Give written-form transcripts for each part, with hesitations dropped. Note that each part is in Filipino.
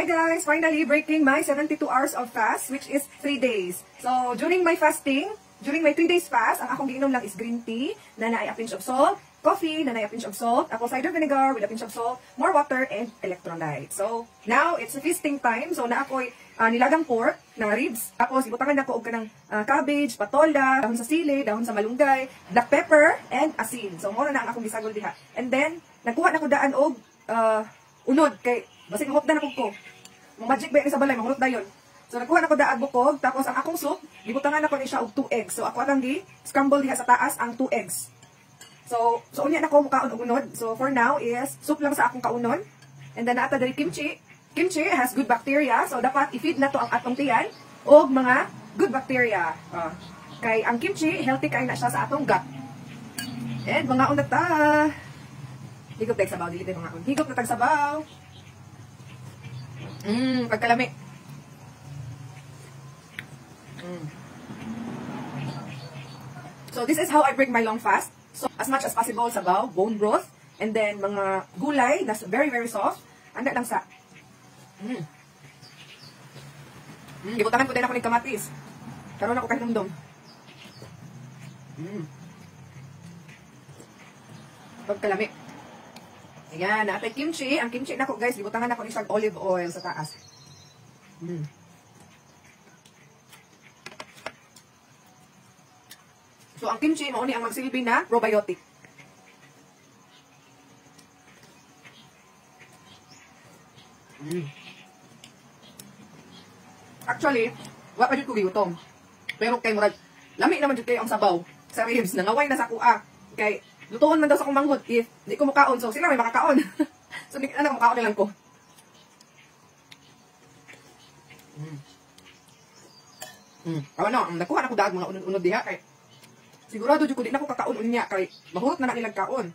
Hi guys! Finally breaking my 72 hours of fast, which is 3 days. So, during my fasting, during my 3 days fast, ang akong giinom lang is green tea, na naay a pinch of salt, coffee, na naay a pinch of salt, apple cider vinegar with a pinch of salt, more water, and electrolyte. So, now, it's feasting time. So, na ako'y nilagang pork, na ribs. Tapos, ibutangan na ko og kanang cabbage, patola, dahon sa sili, dahon sa malunggay, black pepper, and asin. So, muna na ang akong gisagol diha. And then, nagkuha na ko daan og unod, kay basig mahot na ko. Magic ba sa balay, mahulot na yun. So, nagkuha na ko daag bukog, tapos ang akong soup, gibutangan na ko ni siya og 2 eggs. So, ako atang scramble diha sa taas ang 2 eggs. So unya na ko mukaon og unod. So, for now is soup lang sa akong kaunon. And then, naata dali kimchi. Kimchi has good bacteria, so dapat i-feed na to ang atong tiyan og mga good bacteria. Kay ang kimchi, healthy kay na siya sa atong gut. And mga unat ta. Higop tag sabaw, dili mga un. Higop na tag sabaw. Pagkalami. So this is how I break my long fast. So as much as possible sabaw, bone broth, and then mga gulay that's very very soft. Anda lang sa. Gibutahan ko din ako ng kamatis. Karon ako kay dumdum. Pagkalami. Ayan, natin kimchi. Ang kimchi na ko guys, libutangan ako ng isang olive oil sa taas. So, ang kimchi, mauni ang magsilbi na probiotic. Actually, wala pa dyan ko giutom. Pero kay murag, lami naman dyan kayo ang sabaw sa ribs. Nangaway na sa kuha. Kay, lutuon man daw sa kong manghod if di ko makaon. So, sila may makakaon. So, di na makaon lang ko. Ano, nakuha na ko daag mga unod-unod diha. Kay, sigurado dyan ko di na ko kakaon unya. Kay, mahurot na nilang kaon.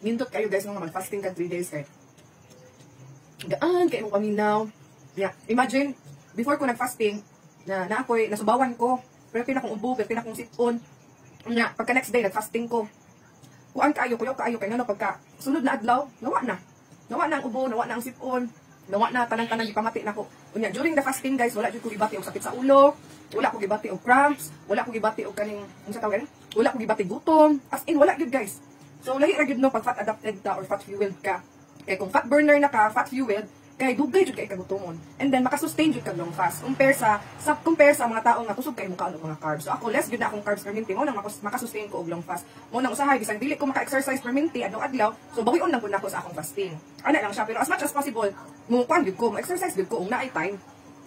Nindot kayo guys nung mag-fasting ka 3 days kay. Gaan kayo mong paminaw. Yeah. Imagine, before ko nag-fasting, na ako'y nasubawan ko. Pero pinakong ubo, pero pinakong sipon. Yeah. Pagka next day, nag-fasting ko. Kuan kayo, kuyaw kayo, kaya nga pagka sunod na adlaw, nawa na. Nawa na ang ubo, nawa na ang sipon. Nawa na, tanang-tanang ipamati na ko. Unya, during the fasting guys, wala dyan ko gibati og sakit sa ulo. Wala ko gibati og cramps. Wala ko gibati og kaning, ano sa tawag, wala ko gibati gutom. As in, wala yun guys. So, lahi ra gyud no pag fat adapted ka or fat fueled ka. Kay kung fat burner na ka, fat fueled, kay dugay jud kay kagutomon. And then maka-sustain jud ka long fast. Compare sa mga taong nga kusog kay mukaon og mga carbs. So ako less jud na akong carbs perminti mo nang maka-sustain ko og long fast. Mo nang usahay bisag dili ko maka-exercise perminti adlaw-adlaw, so bawi-on lang pud nako sa akong fasting. Ana lang siya pero as much as possible, mo kuan jud ko, exercise jud ko ug naay time.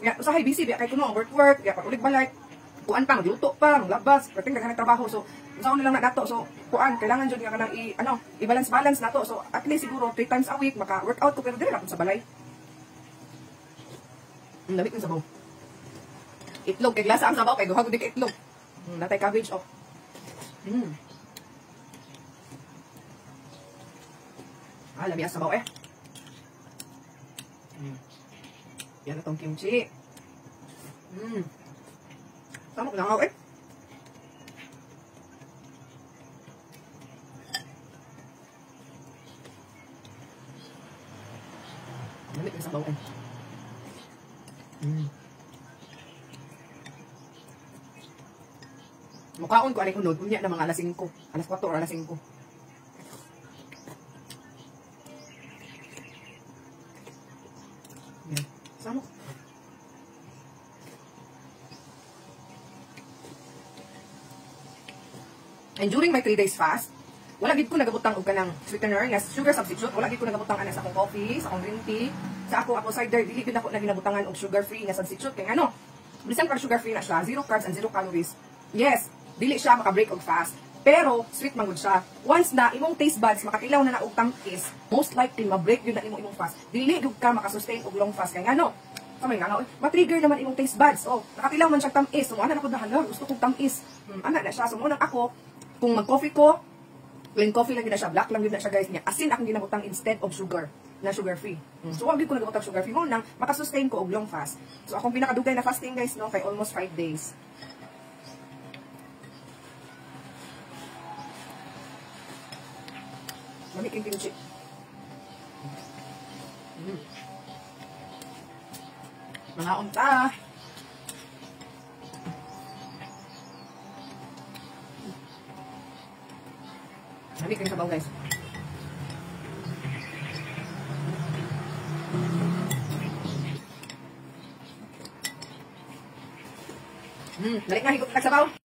Ya usahay busy biya kay kuno ang work, ya pag ulit balay. Kuan pa, magluto pa, maglabas, perting daghan trabaho. So, usaon na lang na dato. So, kuan, kailangan jud nga kanang i-balance nato. So, at least siguro 3 times a week maka-workout ko pero dili ra sa balay. Dali ko sabaw. Itlog kay glasa ang sabaw kay duhag dik itlog. Natay cabbage oh. Lami ang sabaw eh. Yan itong kimchi. Tama ko langaw eh. Lamig ang sabaw eh. Mukaon ko anay unod. Unya na mga alas 5. Alas 4 or alas 5. Yan. Sama ko. And during my 3 days fast, wala gid ko nagabutang og kanang sweetener nga sugar substitute, wala gid ko nagabutang ana sa akong coffee, sa akong green tea, sa akong apple cider, dili gid ako na ginabutangan og sugar free nga substitute kay ano, bisan pag sugar free na siya, 0 carbs and 0 calories. Yes, dili siya maka-break og fast, pero sweet man gud siya. Once na imong taste buds makatilaw na og tamis, most likely ma-break yun na imong fast. Dili gud ka maka-sustain og long fast kay ano, kamay nga ma-trigger naman imong taste buds. Oh, nakatilaw man siya tamis. So ana na ko dahala, gusto kong tamis. Ana na siya. So muna ako kung mag-coffee ko, plain coffee lang yun na siya, black lang yun na siya guys niya. Asin akong ginabutang instead of sugar. na sugar free. So wag gyud ko nagutag sugar free mo nang makasustain ko og long fast. So akong pinakadugay na fasting guys no kay almost 5 days. Mami king kimchi. Mga unta. Mami king sabaw guys. Balik na higop tagsabaw.